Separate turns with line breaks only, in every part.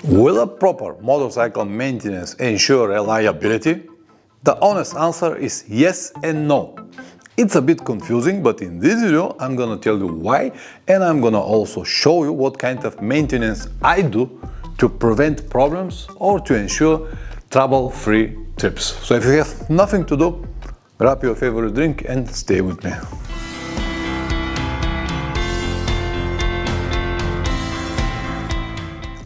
Will a proper motorcycle maintenance ensure reliability? The honest answer is yes and no. It's a bit confusing, but in this video I'm gonna tell you why, and I'm gonna also show you what kind of maintenance I do to prevent problems or to ensure trouble-free trips. So if you have nothing to do, grab your favorite drink and stay with me.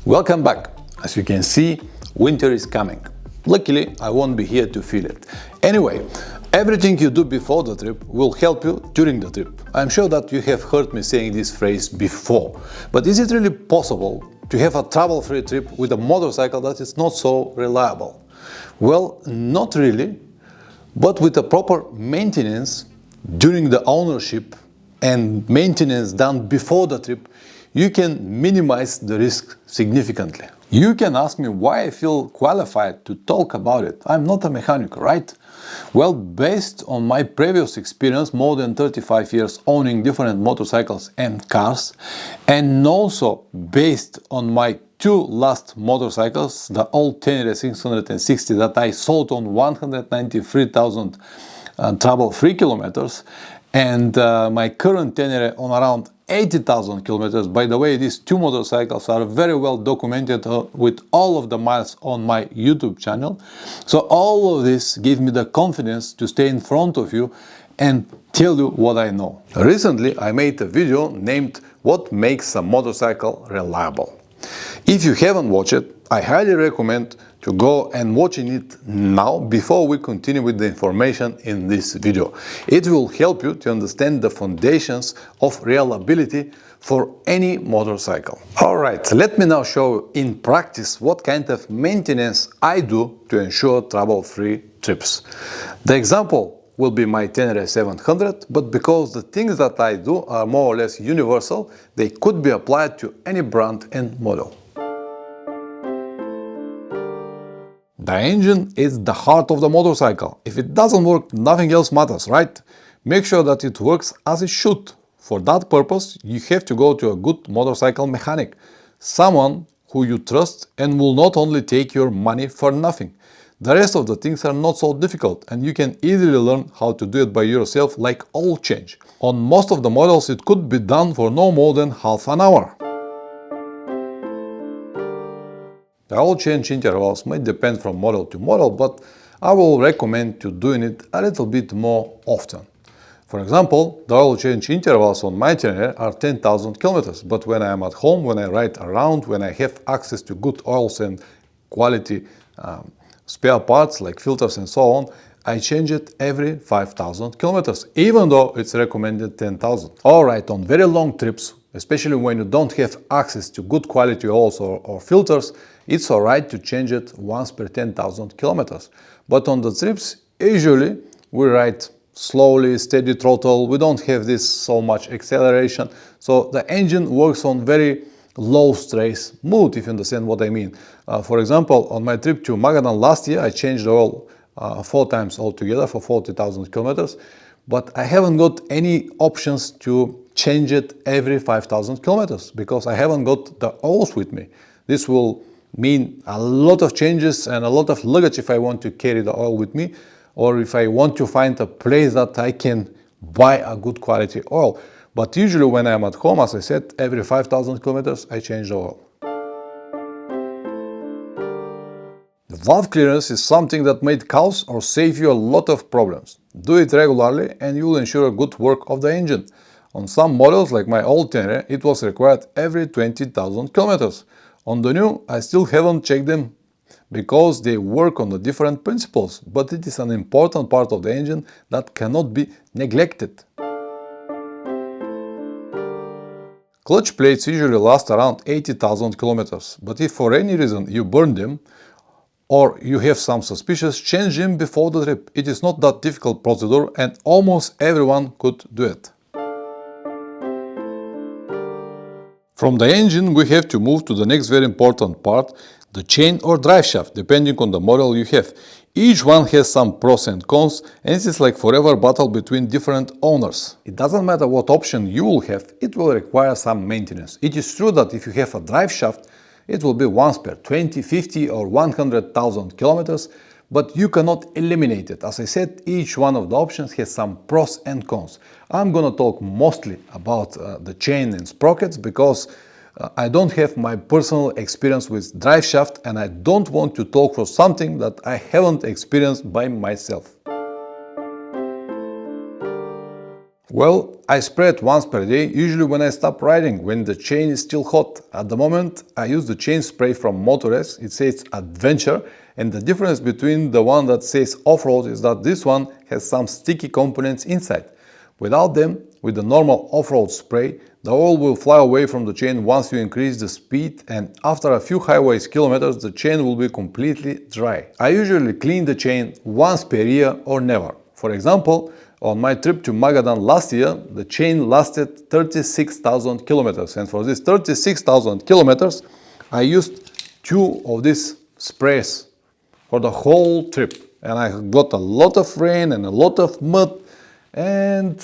Welcome back. As you can see, winter is coming. Luckily, I won't be here to feel it. Anyway, everything you do before the trip will help you during the trip. I'm sure that you have heard me saying this phrase before, but is it really possible to have a trouble-free trip with a motorcycle that is not so reliable? Well, not really, but with a proper maintenance during the ownership and maintenance done before the trip, you can minimize the risk significantly. You can ask me why I feel qualified to talk about it. I'm not a mechanic, right? Well, based on my previous experience, more than 35 years owning different motorcycles and cars, and also based on my two last motorcycles, the old Tenere 660 that I sold on 193,000 trouble-free kilometers, and my current Tenere on around 80,000 kilometers. By the way, these two motorcycles are very well documented with all of the miles on my YouTube channel. So all of this gives me the confidence to stay in front of you and tell you what I know. Recently, I made a video named "What Makes a Motorcycle Reliable?" If you haven't watched it, I highly recommend to go and watching it now before we continue with the information in this video. It will help you to understand the foundations of reliability for any motorcycle. Alright, let me now show you in practice what kind of maintenance I do to ensure trouble-free trips. The example will be my Tenere 700, but because the things that I do are more or less universal, they could be applied to any brand and model. The engine is the heart of the motorcycle. If it doesn't work, nothing else matters, right? Make sure that it works as it should. For that purpose, you have to go to a good motorcycle mechanic, someone who you trust and will not only take your money for nothing. The rest of the things are not so difficult, and you can easily learn how to do it by yourself, like oil change. On most of the models, it could be done for no more than half an hour. The oil change intervals may depend from model to model, but I will recommend you doing it a little bit more often. For example, the oil change intervals on my Tenere are 10,000 kilometers, but when I am at home, when I ride around, when I have access to good oils and quality spare parts like filters and so on, I change it every 5,000 kilometers, even though it's recommended 10,000. Alright, on very long trips, especially when you don't have access to good quality oils or filters, it's alright to change it once per 10,000 kilometers. But on the trips, usually we ride slowly, steady throttle, we don't have this so much acceleration, so the engine works on very low stress mode, if you understand what I mean. For example, on my trip to Magadan last year, I changed the oil 4 times altogether for 40,000 kilometers, but I haven't got any options to change it every 5,000 kilometers because I haven't got the oils with me. This will mean a lot of changes and a lot of luggage if I want to carry the oil with me, or if I want to find a place that I can buy a good quality oil. But usually when I'm at home, as I said, every 5,000 kilometers I change the oil. The valve clearance is something that might cause or save you a lot of problems. Do it regularly and you will ensure a good work of the engine. On some models like my old Tenere, it was required every 20,000 kilometers. On the new, I still haven't checked them because they work on the different principles, but it is an important part of the engine that cannot be neglected. Clutch plates usually last around 80,000 kilometers, but if for any reason you burn them or you have some suspicions, change them before the trip. It is not that difficult procedure and almost everyone could do it. From the engine we have to move to the next very important part, the chain or drive shaft, depending on the model you have. Each one has some pros and cons, and it is like forever battle between different owners. It doesn't matter what option you will have, it will require some maintenance. It is true that if you have a drive shaft, It will be once per 20, 50 or 100,000 kilometers, but you cannot eliminate it. As I said, each one of the options has some pros and cons. I'm gonna talk mostly about the chain and sprockets because I don't have my personal experience with drive shaft and I don't want to talk for something that I haven't experienced by myself. Well, I spray it once per day, usually when I stop riding, when the chain is still hot. At the moment, I use the chain spray from Motor-S. It says Adventure, and the difference between the one that says off-road is that this one has some sticky components inside. Without them, with the normal off-road spray, the oil will fly away from the chain once you increase the speed, and after a few highways kilometers, the chain will be completely dry. I usually clean the chain once per year or never. For example, on my trip to Magadan last year, the chain lasted 36,000 kilometers, and for these 36,000 kilometers, I used 2 of these sprays for the whole trip. And I got a lot of rain and a lot of mud and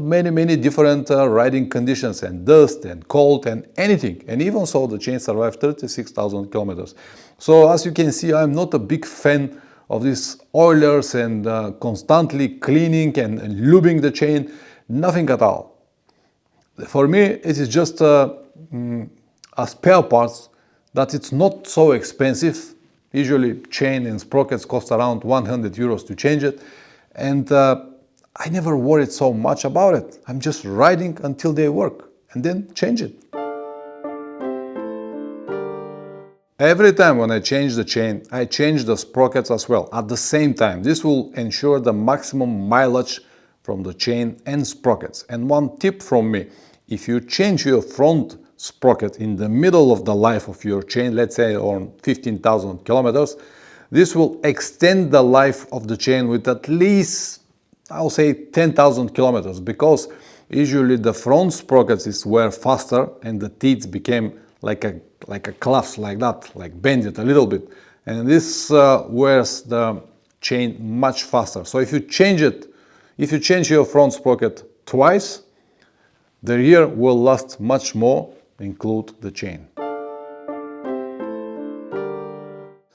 many different riding conditions and dust and cold and anything. And even so, the chain survived 36,000 kilometers. So as you can see, I'm not a big fan of these oilers and constantly cleaning and lubing the chain, nothing at all. For me, it is just a spare parts that it's not so expensive. Usually chain and sprockets cost around 100 euros to change it. And I never worried so much about it. I'm just riding until they work and then change it. Every time when I change the chain, I change the sprockets as well at the same time. This will ensure the maximum mileage from the chain and sprockets. And one tip from me, if you change your front sprocket in the middle of the life of your chain, let's say on 15,000 kilometers, this will extend the life of the chain with at least, I'll say 10,000 kilometers, because usually the front sprockets is wear faster and the teeth became like a clasp like that, like bend it a little bit, and this wears the chain much faster. So if you change your front sprocket twice, the rear will last much more, include the chain.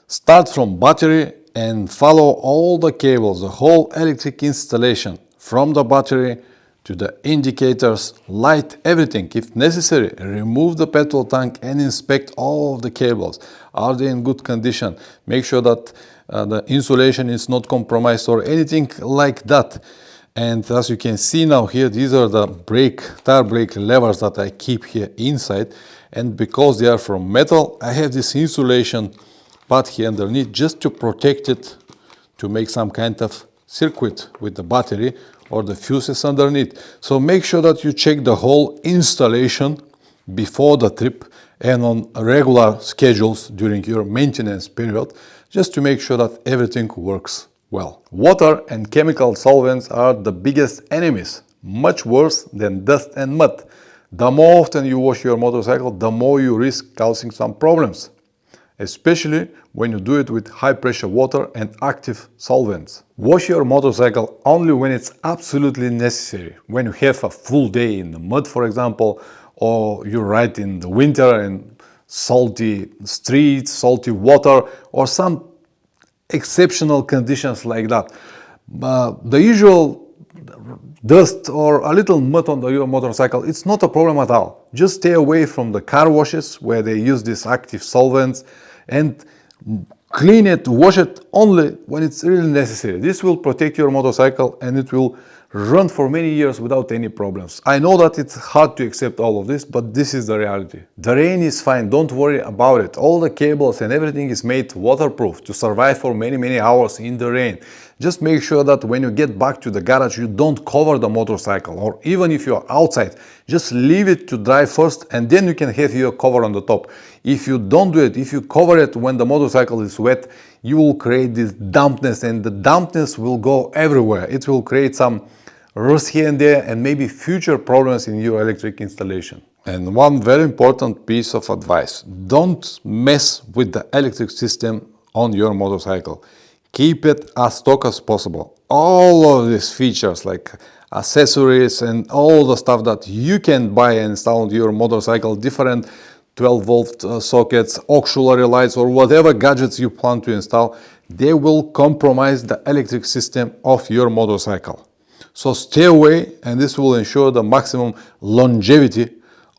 Start from battery and follow all the cables, the whole electric installation, from the battery to the indicators, light, everything. If necessary, remove the petrol tank and inspect all of the cables. Are they in good condition? Make sure that the insulation is not compromised or anything like that. And as you can see now here, these are the tire brake levers that I keep here inside. And because they are from metal, I have this insulation part here underneath just to protect it, to make some kind of circuit with the battery or the fuses underneath. So make sure that you check the whole installation before the trip and on regular schedules during your maintenance period, just to make sure that everything works well. Water and chemical solvents are the biggest enemies, much worse than dust and mud. The more often you wash your motorcycle, the more you risk causing some problems, especially when you do it with high pressure water and active solvents. Wash your motorcycle only when it's absolutely necessary. When you have a full day in the mud, for example, or you ride in the winter in salty streets, salty water, or some exceptional conditions like that. The usual dust or a little mud on your motorcycle, it's not a problem at all. Just stay away from the car washes where they use these active solvents, and clean it, wash it only when it's really necessary. This will protect your motorcycle and it will run for many years without any problems. I know that it's hard to accept all of this, but this is the reality. The rain is fine, don't worry about it. All the cables and everything is made waterproof to survive for many hours in the rain. Just make sure that when you get back to the garage, you don't cover the motorcycle, or even if you're outside, just leave it to dry first and then you can have your cover on the top. If you don't do it, if you cover it when the motorcycle is wet, you will create this dampness, and the dampness will go everywhere. It will create some rust here and there and maybe future problems in your electric installation. And one very important piece of advice: don't mess with the electric system on your motorcycle. Keep it as stock as possible. All of these features like accessories and all the stuff that you can buy and install on your motorcycle, different 12-volt sockets, auxiliary lights, or whatever gadgets you plan to install, they will compromise the electric system of your motorcycle. So stay away, and this will ensure the maximum longevity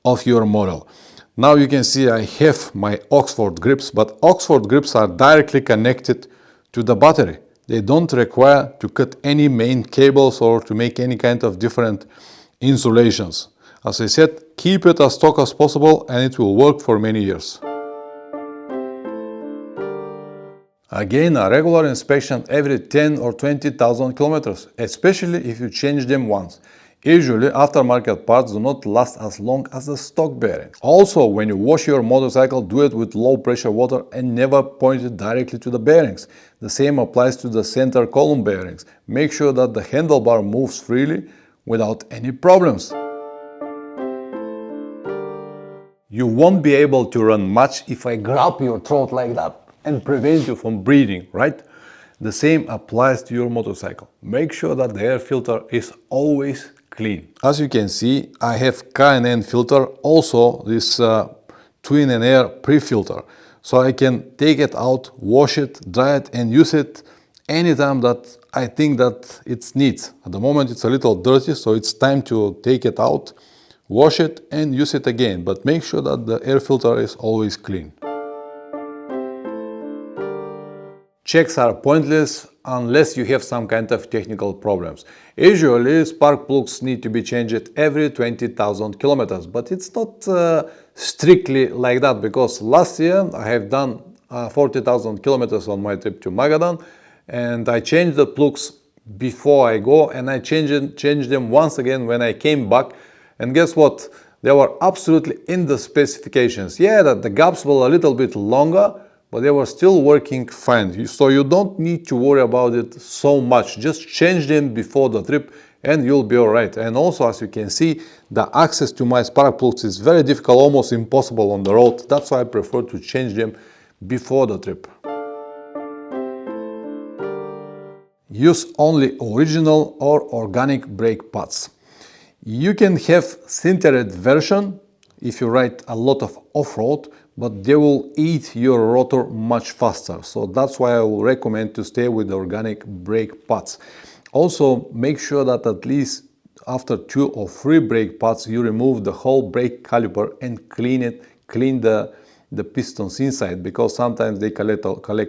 of your model. Now you can see I have my Oxford grips, but Oxford grips are directly connected to the battery. They don't require to cut any main cables or to make any kind of different insulations. As I said, keep it as stock as possible and it will work for many years. Again, a regular inspection every 10 or 20,000 kilometers, especially if you change them once. Usually, aftermarket parts do not last as long as the stock bearings. Also, when you wash your motorcycle, do it with low pressure water and never point it directly to the bearings. The same applies to the center column bearings. Make sure that the handlebar moves freely without any problems. You won't be able to run much if I grab your throat like that and prevent you from breathing, right? The same applies to your motorcycle. Make sure that the air filter is always clean. As you can see, I have K&N filter, also this Twin & Air pre-filter. So I can take it out, wash it, dry it and use it anytime that I think that it needs. At the moment it's a little dirty, so it's time to take it out, wash it and use it again. But make sure that the air filter is always clean. Checks are pointless unless you have some kind of technical problems. Usually, spark plugs need to be changed every 20,000 kilometers, but it's not strictly like that, because last year I have done 40,000 kilometers on my trip to Magadan, and I changed the plugs before I go, and I changed them once again when I came back, and guess what? They were absolutely in the specifications. Yeah, that the gaps were a little bit longer, but they were still working fine. So you don't need to worry about it so much. Just change them before the trip and you'll be alright. And also, as you can see, the access to my spark plugs is very difficult, almost impossible on the road. That's why I prefer to change them before the trip. Use only original or organic brake pads. You can have sintered version if you ride a lot of off-road, but they will eat your rotor much faster. So that's why I will recommend to stay with organic brake pads. Also, make sure that at least after 2 or 3 brake pads, you remove the whole brake caliper and clean the pistons inside, because sometimes they collect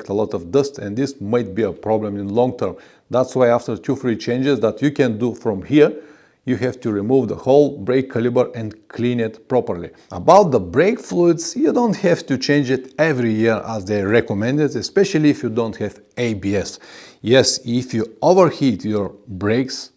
a lot of dust, and this might be a problem in long term. That's why after 2-3 changes that you can do from here, you have to remove the whole brake caliper and clean it properly. About the brake fluids, you don't have to change it every year as they recommend it, especially if you don't have ABS. Yes, if you overheat your brakes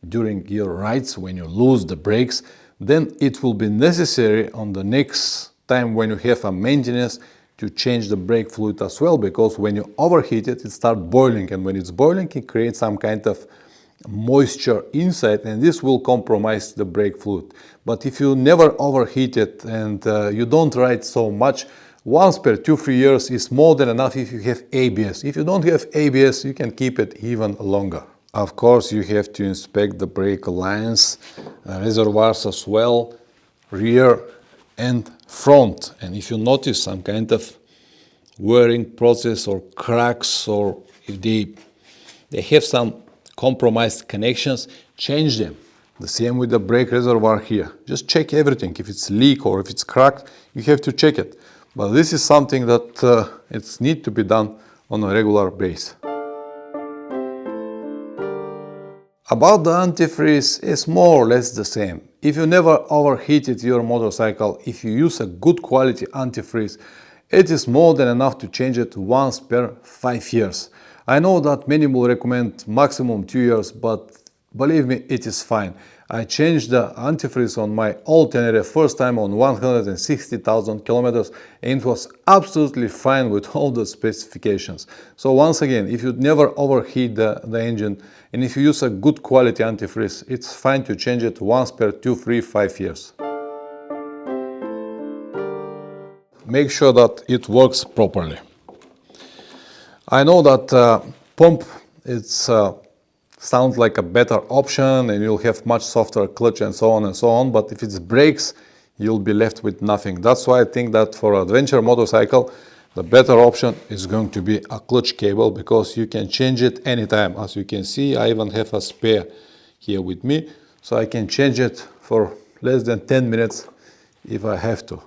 during your rides, when you lose the brakes, then it will be necessary on the next time when you have a maintenance to change the brake fluid as well, because when you overheat it, it starts boiling, and when it's boiling, it creates some kind of moisture inside, and this will compromise the brake fluid. But if you never overheat it and you don't ride so much, once per 2-3 years is more than enough if you have ABS. If you don't have ABS, you can keep it even longer. Of course, you have to inspect the brake lines, reservoirs as well, rear and front. And if you notice some kind of wearing process or cracks, or if they have some compromised connections, change them. The same with the brake reservoir here. Just check everything. If it's leak or if it's cracked, you have to check it. But this is something that it's need to be done on a regular basis. About the antifreeze, it's more or less the same. If you never overheated your motorcycle, if you use a good quality antifreeze, it is more than enough to change it once per 5 years. I know that many will recommend maximum 2 years, but believe me, it is fine. I changed the antifreeze on my old Tenere first time on 160,000 kilometers, and it was absolutely fine with all the specifications. So once again, if you never overheat the engine, and if you use a good quality antifreeze, it's fine to change it once per 2, 3, 5 years. Make sure that it works properly. I know that pump sounds like a better option and you'll have much softer clutch and so on, but if it's brakes, you'll be left with nothing. That's why I think that for adventure motorcycle, the better option is going to be a clutch cable, because you can change it anytime. As you can see, I even have a spare here with me, so I can change it for less than 10 minutes if I have to.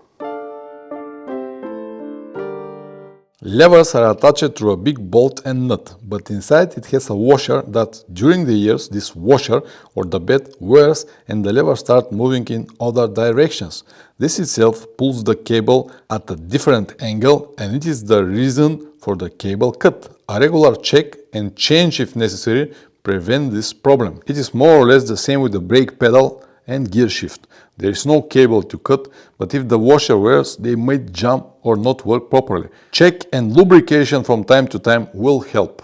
Levers are attached through a big bolt and nut, but inside it has a washer that during the years this washer or the bed wears and the levers start moving in other directions. This itself pulls the cable at a different angle, and it is the reason for the cable cut. A regular check and change if necessary prevent this problem. It is more or less the same with the brake pedal and gear shift. There is no cable to cut, but if the washer wears, they might jump or not work properly. Check and lubrication from time to time will help.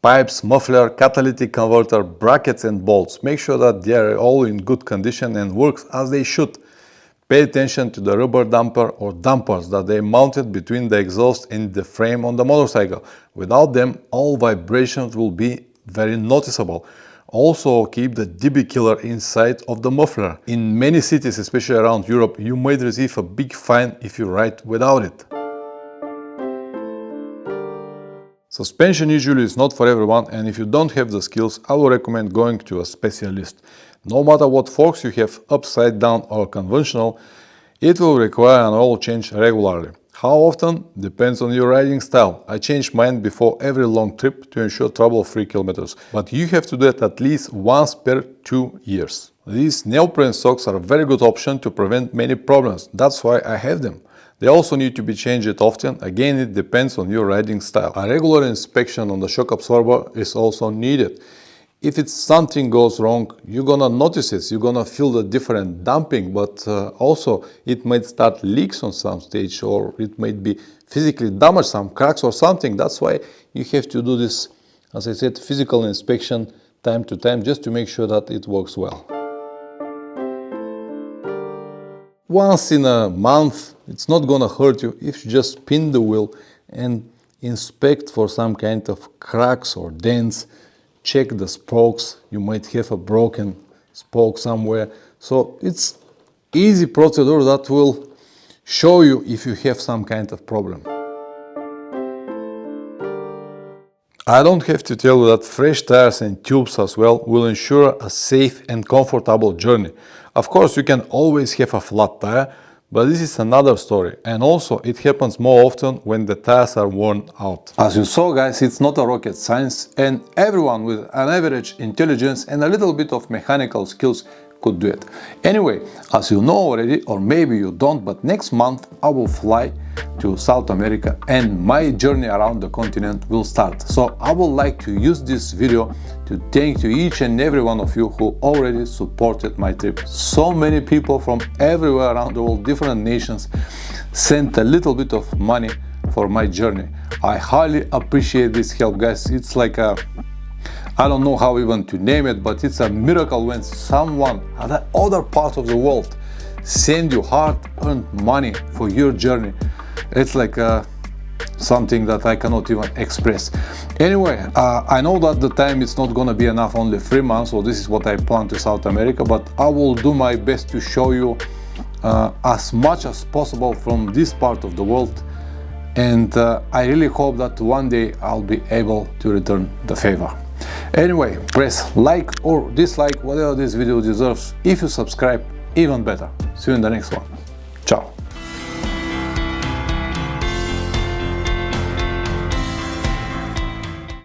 Pipes, muffler, catalytic converter, brackets and bolts. Make sure that they are all in good condition and works as they should. Pay attention to the rubber damper or dampers that they mounted between the exhaust and the frame on the motorcycle. Without them, all vibrations will be very noticeable. Also keep the dB killer inside of the muffler. In many cities, especially around Europe, you might receive a big fine if you ride without it. Suspension usually is not for everyone, and if you don't have the skills, I would recommend going to a specialist. No matter what forks you have, upside down or conventional, it will require an oil change regularly. How often? Depends on your riding style. I change mine before every long trip to ensure trouble-free kilometers, but you have to do it at least once per 2 years. These neoprene socks are a very good option to prevent many problems. That's why I have them. They also need to be changed often. Again, it depends on your riding style. A regular inspection on the shock absorber is also needed. If something goes wrong, you're gonna notice it, you're gonna feel the different damping, but also it might start leaks on some stage, or it might be physically damaged, some cracks or something. That's why you have to do this, as I said, physical inspection time to time, just to make sure that it works well. Once in a month, it's not gonna hurt you if you just spin the wheel and inspect for some kind of cracks or dents. Check the spokes, you might have a broken spoke somewhere. So it's easy procedure that will show you if you have some kind of problem. I don't have to tell you that fresh tires and tubes as well will ensure a safe and comfortable journey. Of course, you can always have a flat tire, but this is another story, and also it happens more often when the tires are worn out. As you saw, guys, it's not a rocket science, and everyone with an average intelligence and a little bit of mechanical skills could do it. Anyway, as you know already, or maybe you don't, but next month I will fly to South America and my journey around the continent will start. So I would like to use this video to thank to each and every one of you who already supported my trip. So many people from everywhere around the world, different nations, sent a little bit of money for my journey. I highly appreciate this help, guys. It's like I don't know how even to name it, but it's a miracle when someone at the other part of the world send you hard-earned money for your journey. It's like something that I cannot even express. Anyway, I know that the time is not gonna be enough, only 3 months, so this is what I plan to South America, but I will do my best to show you as much as possible from this part of the world, and I really hope that one day I'll be able to return the favor. Anyway, press like or dislike, whatever this video deserves. If you subscribe, even better. See you in the next one. Ciao.